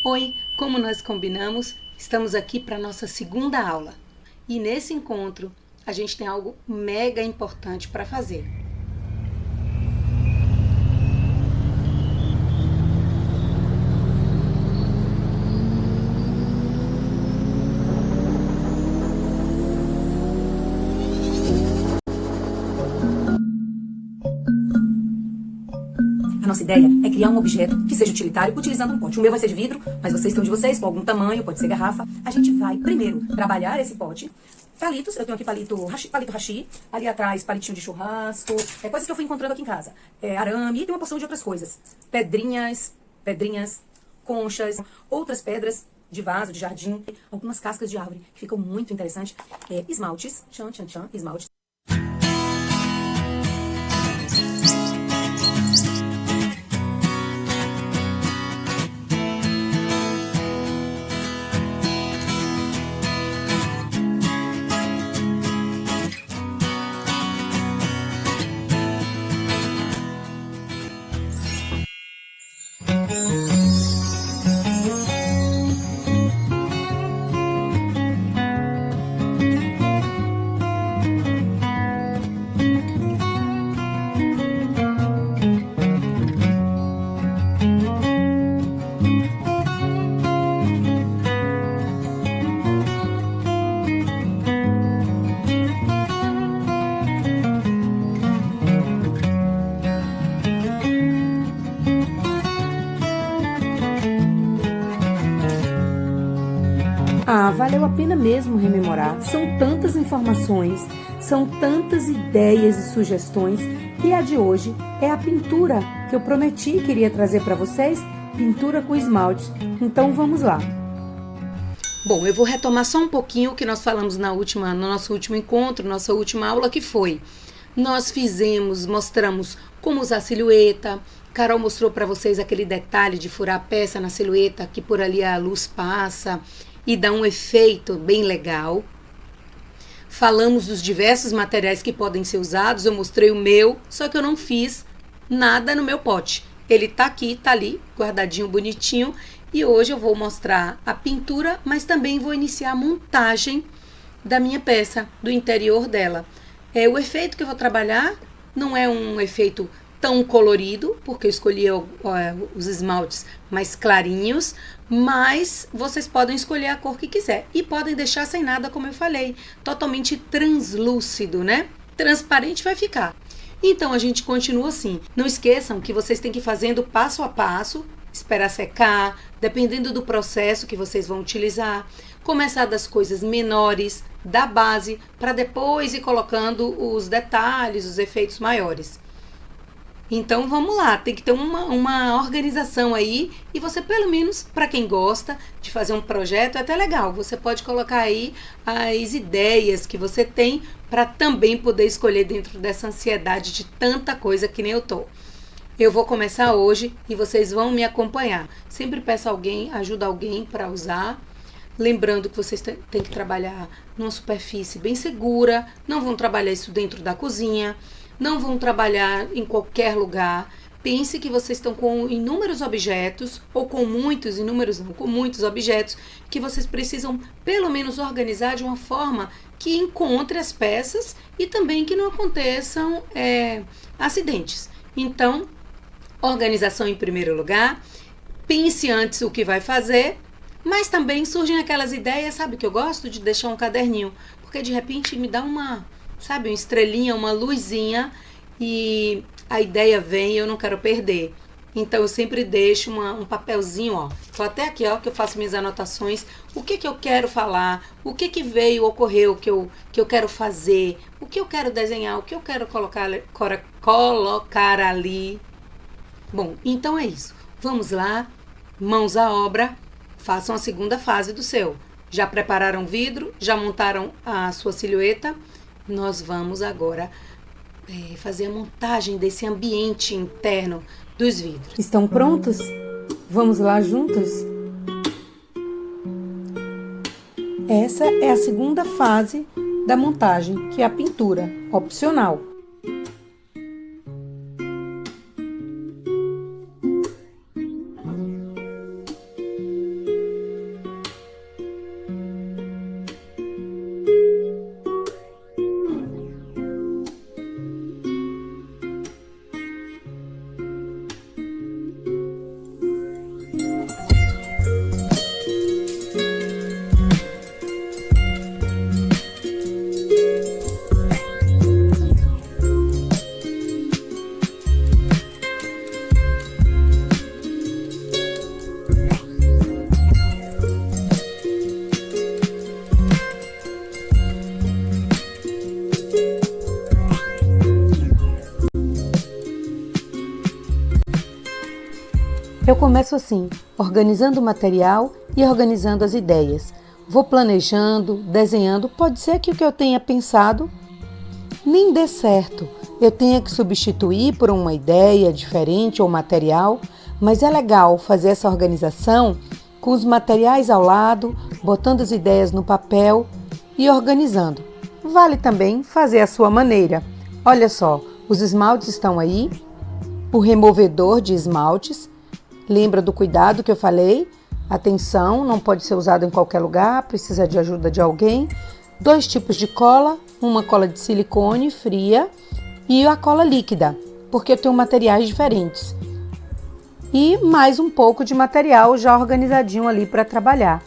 Oi, como nós combinamos, estamos aqui para a nossa segunda aula. E nesse encontro, a gente tem algo mega importante para fazer. A nossa ideia é criar um objeto que seja utilitário utilizando um pote. O meu vai ser de vidro, mas vocês têm o de vocês, com algum tamanho, pode ser garrafa. A gente vai primeiro trabalhar esse pote. Palitos, eu tenho aqui palito hashi, ali atrás palitinho de churrasco, coisas que eu fui encontrando aqui em casa. Arame e tem uma porção de outras coisas. Pedrinhas, conchas, outras pedras de vaso, de jardim, algumas cascas de árvore que ficam muito interessantes. Esmaltes, esmaltes. Valeu a pena mesmo rememorar. São tantas informações, são tantas ideias e sugestões, e a de hoje é a pintura que eu prometi que iria trazer para vocês, pintura com esmalte. Então vamos lá. Bom, eu vou retomar só um pouquinho o que nós falamos no nosso último encontro, nossa última aula, que foi: nós mostramos como usar a silhueta. Carol mostrou para vocês aquele detalhe de furar a peça na silhueta, que por ali a luz passa e dá um efeito bem legal. Falamos dos diversos materiais que podem ser usados. Eu mostrei o meu, só que eu não fiz nada no meu pote. Ele tá aqui, tá ali, guardadinho, bonitinho. E hoje eu vou mostrar a pintura, mas também vou iniciar a montagem da minha peça, do interior dela. O efeito que eu vou trabalhar não é um efeito tão colorido, porque eu escolhi os esmaltes mais clarinhos, mas vocês podem escolher a cor que quiser e podem deixar sem nada, como eu falei, totalmente translúcido, né? Transparente vai ficar. Então a gente continua assim. Não esqueçam que vocês têm que ir fazendo passo a passo, esperar secar, dependendo do processo que vocês vão utilizar, começar das coisas menores, da base, para depois ir colocando os detalhes, os efeitos maiores. Então vamos lá, tem que ter uma organização aí, e você, pelo menos, para quem gosta de fazer um projeto, é até legal, você pode colocar aí as ideias que você tem para também poder escolher dentro dessa ansiedade de tanta coisa que nem eu tô. Eu vou começar hoje e vocês vão me acompanhar. Sempre peço ajuda alguém para usar. Lembrando que vocês têm que trabalhar numa superfície bem segura, não vão trabalhar isso dentro da cozinha, não vão trabalhar em qualquer lugar. Pense que vocês estão com inúmeros objetos, ou com muitos objetos, que vocês precisam pelo menos organizar de uma forma que encontre as peças e também que não aconteçam acidentes. Então, organização em primeiro lugar, pense antes o que vai fazer, mas também surgem aquelas ideias, sabe, que eu gosto de deixar um caderninho, porque de repente me dá uma estrelinha, uma luzinha, e a ideia vem e eu não quero perder. Então eu sempre deixo um papelzinho, ó. Tô até aqui, ó, que eu faço minhas anotações, o que eu quero falar, o que ocorreu, que eu quero fazer, o que eu quero desenhar, o que eu quero colocar ali. Bom, então é isso. Vamos lá, mãos à obra, façam a segunda fase do seu. Já prepararam o vidro? Já montaram a sua silhueta? Nós vamos agora fazer a montagem desse ambiente interno dos vidros. Estão prontos? Vamos lá juntos? Essa é a segunda fase da montagem, que é a pintura, opcional. Eu começo assim, organizando o material e organizando as ideias. Vou planejando, desenhando, pode ser que o que eu tenha pensado nem dê certo. Eu tenha que substituir por uma ideia diferente ou material, mas é legal fazer essa organização com os materiais ao lado, botando as ideias no papel e organizando. Vale também fazer a sua maneira. Olha só, os esmaltes estão aí, o removedor de esmaltes. Lembra do cuidado que eu falei? Atenção, não pode ser usado em qualquer lugar, precisa de ajuda de alguém. 2 tipos de cola, uma cola de silicone fria e a cola líquida, porque eu tenho materiais diferentes. E mais um pouco de material já organizadinho ali para trabalhar.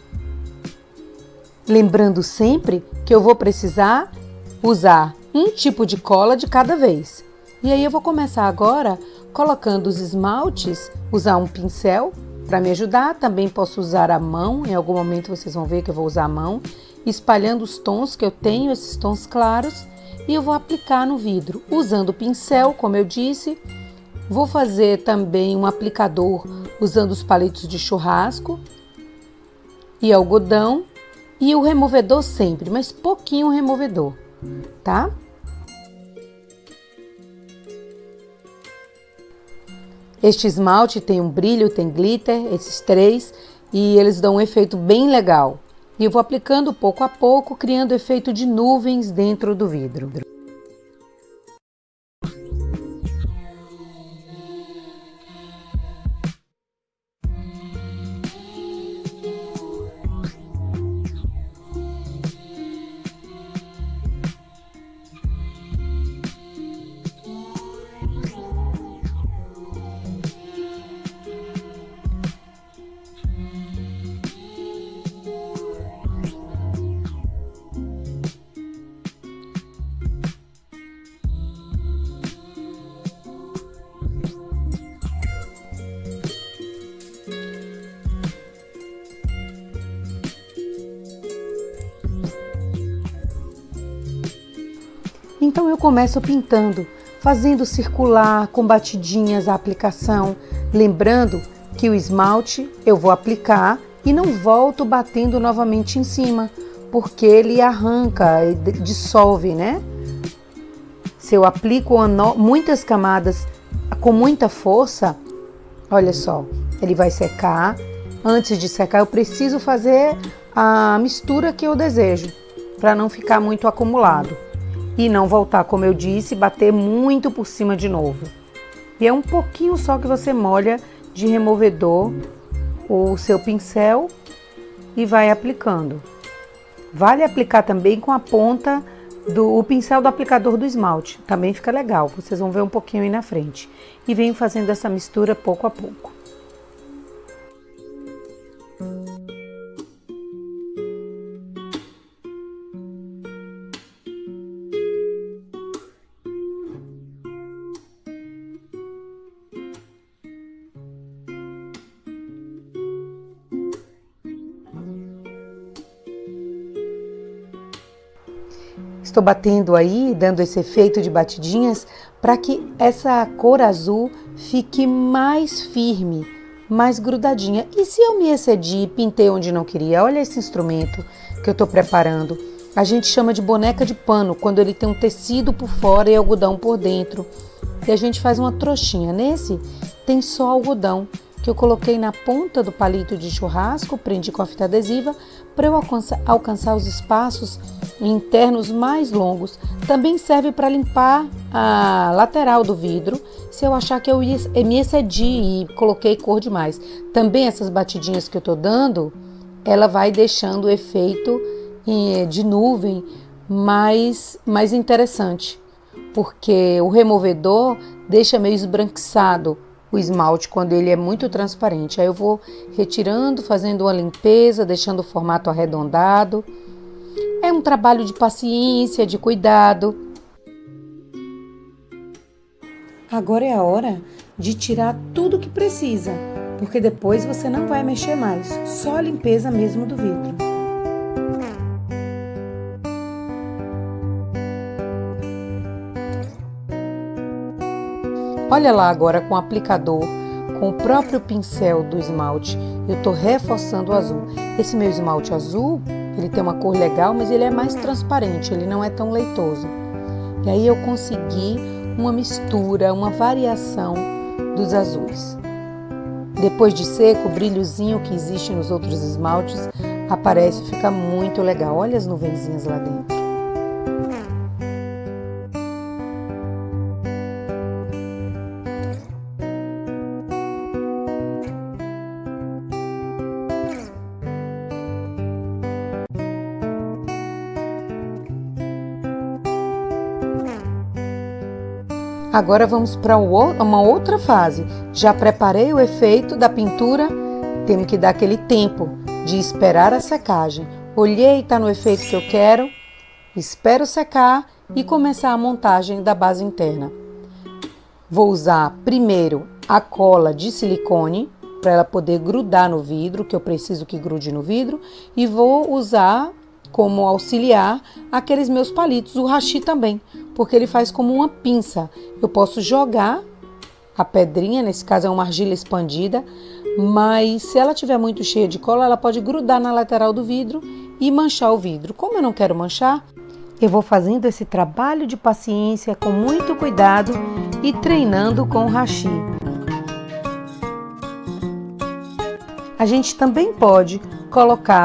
Lembrando sempre que eu vou precisar usar um tipo de cola de cada vez. E aí eu vou começar agora colocando os esmaltes, usar um pincel para me ajudar. Também posso usar a mão, em algum momento vocês vão ver que eu vou usar a mão, espalhando os tons que eu tenho, esses tons claros, e eu vou aplicar no vidro, usando o pincel, como eu disse. Vou fazer também um aplicador usando os palitos de churrasco e algodão e o removedor sempre, mas pouquinho removedor, tá? Este esmalte tem um brilho, tem glitter, esses 3, e eles dão um efeito bem legal. E eu vou aplicando pouco a pouco, criando efeito de nuvens dentro do vidro. Então eu começo pintando, fazendo circular com batidinhas a aplicação, lembrando que o esmalte eu vou aplicar e não volto batendo novamente em cima, porque ele arranca e dissolve, né? Se eu aplico muitas camadas com muita força, olha só, ele vai secar. Antes de secar eu preciso fazer a mistura que eu desejo, para não ficar muito acumulado. E não voltar, como eu disse, bater muito por cima de novo. E é um pouquinho só que você molha de removedor o seu pincel e vai aplicando. Vale aplicar também com a ponta do pincel do aplicador do esmalte. Também fica legal, vocês vão ver um pouquinho aí na frente. E venho fazendo essa mistura pouco a pouco. Estou batendo aí, dando esse efeito de batidinhas para que essa cor azul fique mais firme, mais grudadinha. E se eu me excedi e pintei onde não queria? Olha esse instrumento que eu estou preparando. A gente chama de boneca de pano, quando ele tem um tecido por fora e algodão por dentro. E a gente faz uma trouxinha. Nesse tem só algodão, que eu coloquei na ponta do palito de churrasco, prendi com a fita adesiva, para eu alcançar os espaços internos mais longos. Também serve para limpar a lateral do vidro, se eu achar que eu me excedi e coloquei cor demais. Também essas batidinhas que eu estou dando, ela vai deixando o efeito de nuvem mais interessante, porque o removedor deixa meio esbranquiçado o esmalte quando ele é muito transparente. Aí eu vou retirando, fazendo uma limpeza, deixando o formato arredondado. É um trabalho de paciência, de cuidado. Agora é a hora de tirar tudo que precisa, porque depois você não vai mexer mais, só a limpeza mesmo do vidro. Olha lá agora com o aplicador, com o próprio pincel do esmalte, eu estou reforçando o azul. Esse meu esmalte azul, ele tem uma cor legal, mas ele é mais transparente, ele não é tão leitoso. E aí eu consegui uma mistura, uma variação dos azuis. Depois de seco, o brilhozinho que existe nos outros esmaltes aparece e fica muito legal. Olha as nuvenzinhas lá dentro. Agora vamos para uma outra fase. Já preparei o efeito da pintura, temos que dar aquele tempo de esperar a secagem. Olhei, está no efeito que eu quero, espero secar e começar a montagem da base interna. Vou usar primeiro a cola de silicone, para ela poder grudar no vidro, que eu preciso que grude no vidro, e vou usar como auxiliar aqueles meus palitos, o hashi também, porque ele faz como uma pinça. Eu posso jogar a pedrinha, nesse caso é uma argila expandida, mas se ela estiver muito cheia de cola, ela pode grudar na lateral do vidro e manchar o vidro. Como eu não quero manchar, eu vou fazendo esse trabalho de paciência com muito cuidado e treinando com o hashi. A gente também pode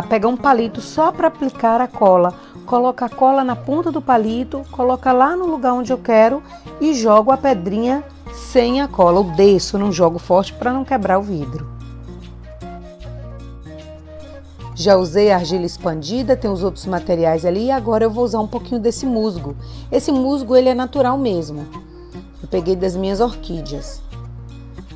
pegar um palito só para aplicar a cola. Coloca a cola na ponta do palito, coloca lá no lugar onde eu quero e jogo a pedrinha sem a cola. Eu desço, não jogo forte para não quebrar o vidro. Já usei a argila expandida, tem os outros materiais ali e agora eu vou usar um pouquinho desse musgo. Esse musgo ele é natural mesmo. Eu peguei das minhas orquídeas.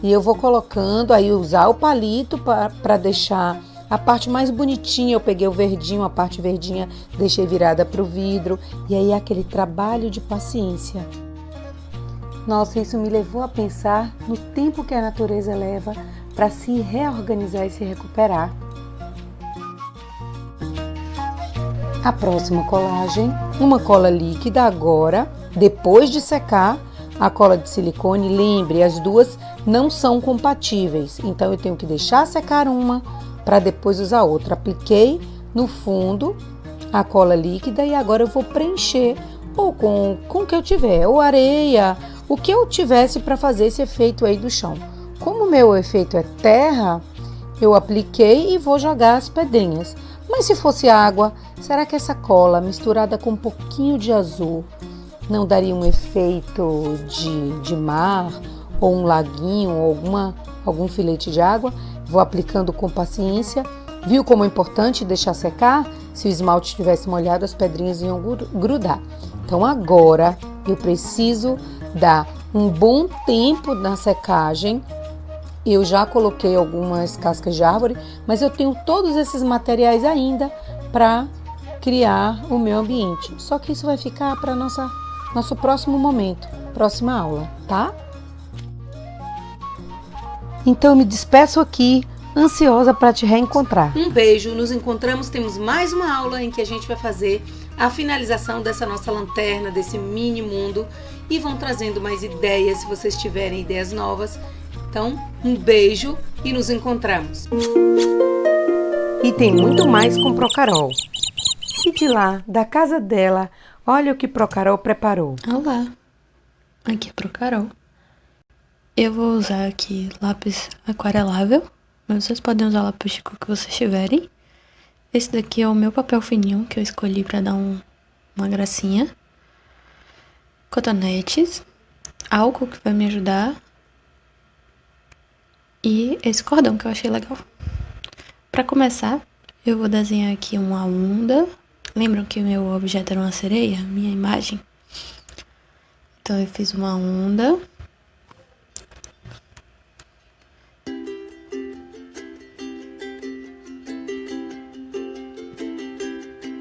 E eu vou colocando, aí usar o palito para deixar a parte mais bonitinha. Eu peguei o verdinho, a parte verdinha deixei virada para o vidro. E aí aquele trabalho de paciência. Nossa, isso me levou a pensar no tempo que a natureza leva para se reorganizar e se recuperar. A próxima colagem, uma cola líquida agora, depois de secar. A cola de silicone, lembre, as duas não são compatíveis, então eu tenho que deixar secar uma para depois usar outra. Apliquei no fundo a cola líquida e agora eu vou preencher ou com o que eu tiver, ou areia, o que eu tivesse para fazer esse efeito aí do chão. Como o meu efeito é terra, eu apliquei e vou jogar as pedrinhas. Mas se fosse água, será que essa misturada com um pouquinho de azul não daria um efeito de mar, ou um laguinho, ou algum filete de água? Vou aplicando com paciência. Viu como é importante deixar secar? Se o esmalte estivesse molhado, as pedrinhas iam grudar. Então agora eu preciso dar um bom tempo na secagem. Eu já coloquei algumas cascas de árvore, mas eu tenho todos esses materiais ainda para criar o meu ambiente. Só que isso vai ficar para nosso próximo momento, próxima aula, tá? Então eu me despeço aqui, ansiosa para te reencontrar. Um beijo, nos encontramos, temos mais uma aula em que a gente vai fazer a finalização dessa nossa lanterna, desse mini mundo, e vão trazendo mais ideias, se vocês tiverem ideias novas. Então, um beijo e nos encontramos. E tem muito mais com Procarol. E de lá, da casa dela, olha o que Procarol preparou. Olá, aqui é Procarol. Eu vou usar aqui lápis aquarelável, mas vocês podem usar lápis de cor que vocês tiverem. Esse daqui é o meu papel fininho que eu escolhi para dar uma gracinha. Cotonetes, álcool que vai me ajudar. E esse cordão que eu achei legal. Para começar, eu vou desenhar aqui uma onda. Lembram que o meu objeto era uma sereia? Minha imagem? Então eu fiz uma onda.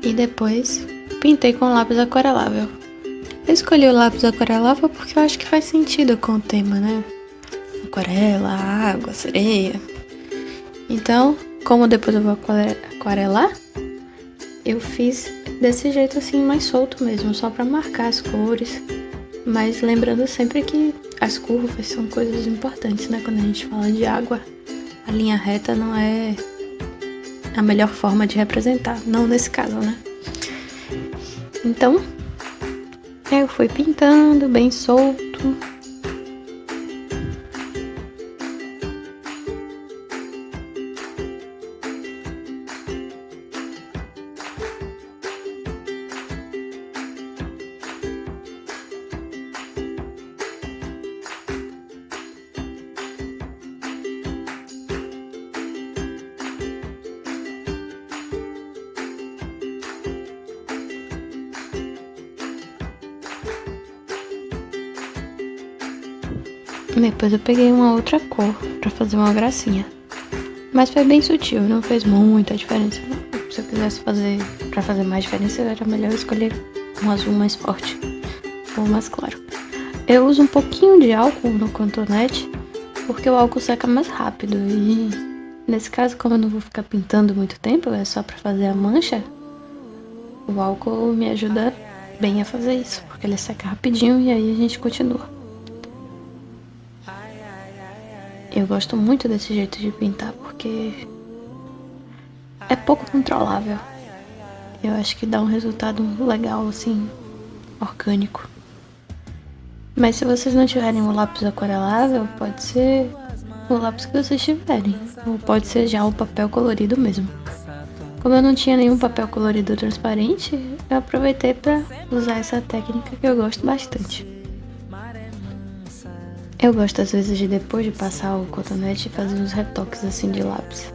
E depois pintei com lápis aquarelável. Eu escolhi o lápis aquarelável porque eu acho que faz sentido com o tema, né? Aquarela, água, sereia. Então, como depois eu vou aquarelar, eu fiz desse jeito assim, mais solto mesmo, só pra marcar as cores. Mas lembrando sempre que as curvas são coisas importantes, né? Quando a gente fala de água, a linha reta não é a melhor forma de representar, não nesse caso, né? Então, eu fui pintando bem solto. Depois eu peguei uma outra cor pra fazer uma gracinha. Mas foi bem sutil, não fez muita diferença. Se eu quisesse fazer pra fazer mais diferença, era melhor escolher um azul mais forte ou mais claro. Eu uso um pouquinho de álcool no cotonete, porque o álcool seca mais rápido. E nesse caso, como eu não vou ficar pintando muito tempo, é só pra fazer a mancha, o álcool me ajuda bem a fazer isso, porque ele seca rapidinho e aí a gente continua. Eu gosto muito desse jeito de pintar porque é pouco controlável. Eu acho que dá um resultado legal, assim, orgânico. Mas se vocês não tiverem um lápis aquarelável, pode ser o lápis que vocês tiverem. Ou pode ser já o papel colorido mesmo. Como eu não tinha nenhum papel colorido transparente, eu aproveitei para usar essa técnica que eu gosto bastante. Eu gosto às vezes de depois de passar o cotonete fazer uns retoques assim de lápis.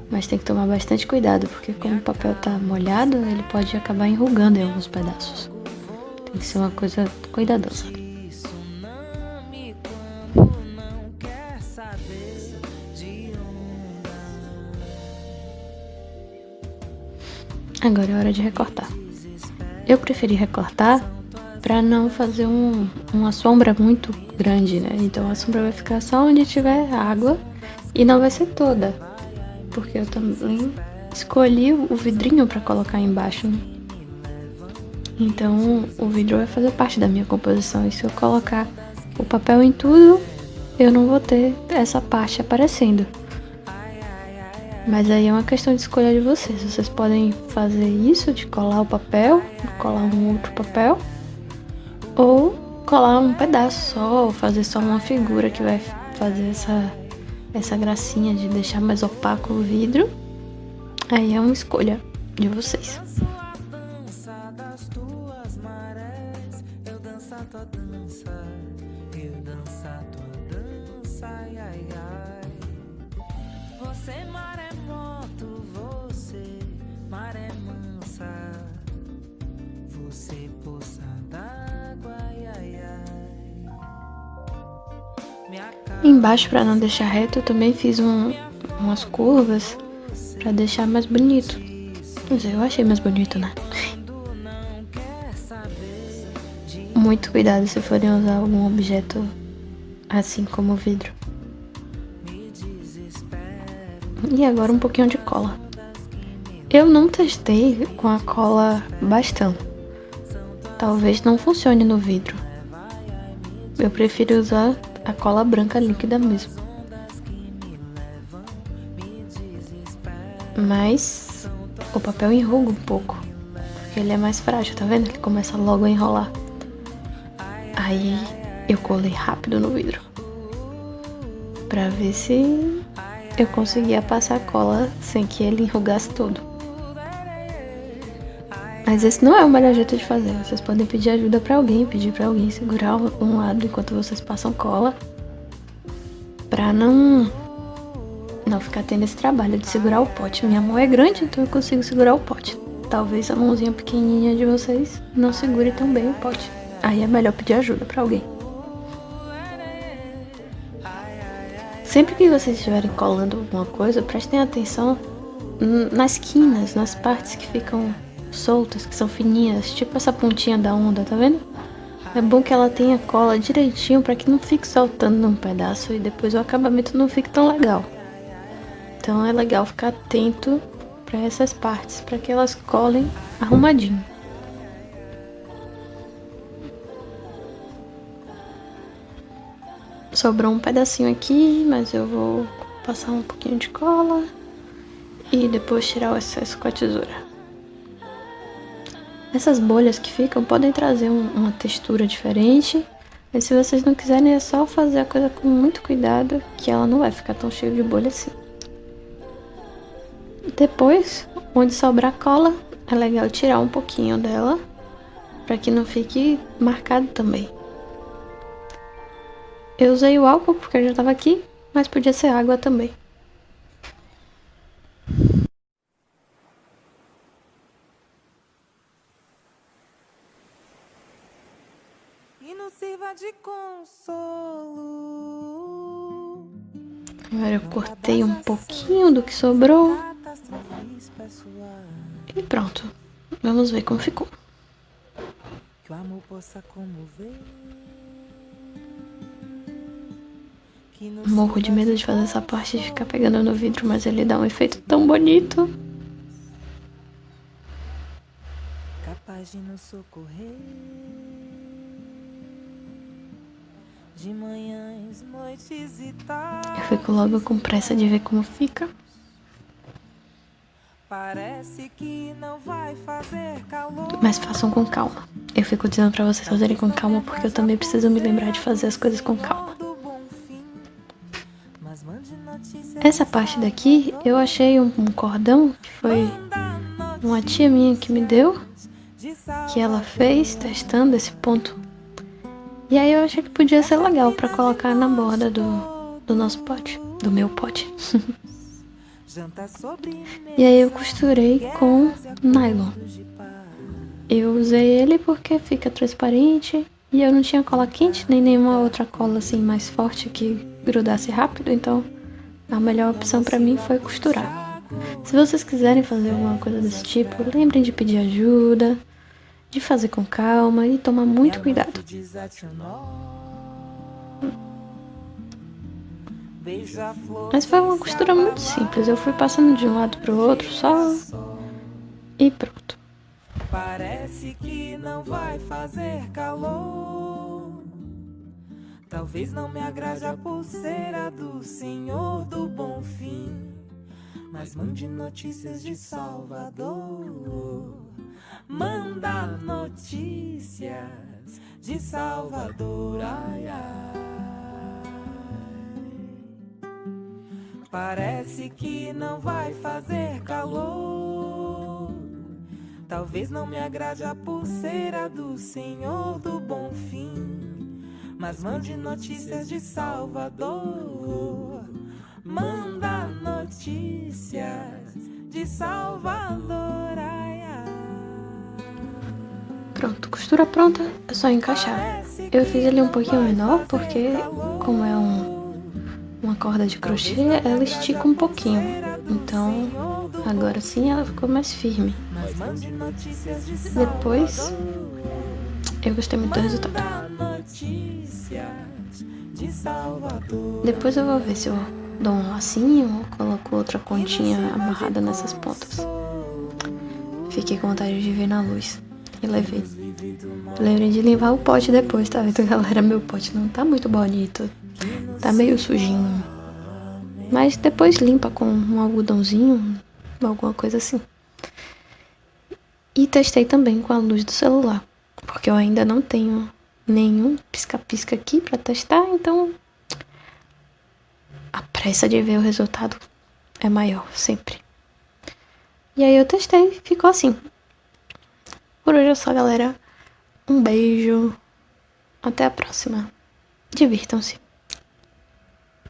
Mas tem que tomar bastante cuidado, porque como o papel tá molhado, ele pode acabar enrugando em alguns pedaços. Tem que ser uma coisa cuidadosa. Agora é hora de recortar. Eu preferi recortar pra não fazer uma sombra muito grande, né? Então a sombra vai ficar só onde tiver água e não vai ser toda. Porque eu também escolhi o vidrinho pra colocar embaixo, né? Então o vidro vai fazer parte da minha composição. E se eu colocar o papel em tudo, eu não vou ter essa parte aparecendo. Mas aí é uma questão de escolha de vocês. Vocês podem fazer isso, de colar o papel, colar um outro papel, ou colar um pedaço só, ou fazer só uma figura que vai fazer essa gracinha de deixar mais opaco o vidro. Aí é uma escolha de vocês. Você maremoto, você maré mansa, você poça d'água, ai, ai, ai. Embaixo, para não deixar reto, eu também fiz umas curvas para deixar mais bonito. Mas eu achei mais bonito, né? Muito cuidado se forem usar algum objeto assim como o vidro. E agora um pouquinho de cola. Eu não testei com a cola bastão. Talvez não funcione no vidro. Eu prefiro usar a cola branca líquida mesmo. Mas o papel enruga um pouco, porque ele é mais frágil, tá vendo? Ele começa logo a enrolar. Aí eu colei rápido no vidro, pra ver se eu conseguia passar a cola sem que ele enrugasse todo. Mas esse não é o melhor jeito de fazer. Vocês podem pedir ajuda pra alguém, pedir pra alguém segurar um lado enquanto vocês passam cola, pra não ficar tendo esse trabalho de segurar o pote. Minha mão é grande, então eu consigo segurar o pote. Talvez a mãozinha pequenininha de vocês não segure tão bem o pote. Aí é melhor pedir ajuda pra alguém. Sempre que vocês estiverem colando alguma coisa, prestem atenção nas quinas, nas partes que ficam soltas, que são fininhas, tipo essa pontinha da onda, tá vendo? É bom que ela tenha cola direitinho para que não fique soltando num pedaço e depois o acabamento não fique tão legal. Então é legal ficar atento para essas partes, para que elas colem arrumadinho. Sobrou um pedacinho aqui, mas eu vou passar um pouquinho de cola e depois tirar o excesso com a tesoura. Essas bolhas que ficam podem trazer uma textura diferente, mas se vocês não quiserem é só fazer a coisa com muito cuidado, que ela não vai ficar tão cheia de bolha assim. Depois, onde sobrar cola, é legal tirar um pouquinho dela, para que não fique marcado também. Eu usei o álcool porque eu já estava aqui, mas podia ser água também. E não sirva de consolo. Agora eu cortei um pouquinho do que sobrou Catástrofes pessoais. e pronto. Vamos ver como ficou. Que o amor possa comover. Que não Morro de sirva medo de fazer essa parte de ficar pegando no vidro, mas ele dá um efeito tão bonito. capaz de nos socorrer. De manhãs, noites e tardes. Eu fico logo com pressa de ver como fica. Parece que não vai fazer calor. Mas façam com calma. Eu fico dizendo pra vocês fazerem com calma porque eu também preciso me lembrar de fazer as coisas com calma. Essa parte daqui eu achei um cordão que foi uma tia minha que me deu, que ela fez testando esse ponto. E aí eu achei que podia ser legal pra colocar na borda do nosso pote, do meu pote. E aí eu costurei com nylon. Eu usei ele porque fica transparente e eu não tinha cola quente nem nenhuma outra cola assim mais forte que grudasse rápido, então a melhor opção pra mim foi costurar. Se vocês quiserem fazer alguma coisa desse tipo, lembrem de pedir ajuda, de fazer com calma e tomar muito cuidado. Mas foi uma costura muito simples, eu fui passando de um lado pro outro só e pronto. Parece que não vai fazer calor. Talvez não me agrade a pulseira do Senhor do Bom Fim, mas mande notícias de Salvador. Manda notícias de Salvador, ai, ai. Parece que não vai fazer calor. Talvez não me agrade a pulseira do Senhor do Bom Fim, mas mande notícias de Salvador. Manda notícias de Salvador, ai, ai. Pronto, costura pronta, é só encaixar. Eu fiz ele um pouquinho menor porque, como é uma corda de crochê, ela estica um pouquinho. Então, agora sim ela ficou mais firme. Depois, eu gostei muito do resultado. Depois eu vou ver se eu dou um lacinho ou coloco outra pontinha amarrada nessas pontas. Fiquei com vontade de ver na luz e levei. Lembrei de limpar o pote depois, tá vendo, galera? Meu pote não tá muito bonito. Tá meio sujinho. Mas depois limpa com um algodãozinho, alguma coisa assim. E testei também com a luz do celular, porque eu ainda não tenho nenhum pisca-pisca aqui pra testar, então a pressa de ver o resultado é maior, sempre. E aí eu testei e ficou assim. Por hoje é só, galera. Um beijo. Até a próxima. Divirtam-se.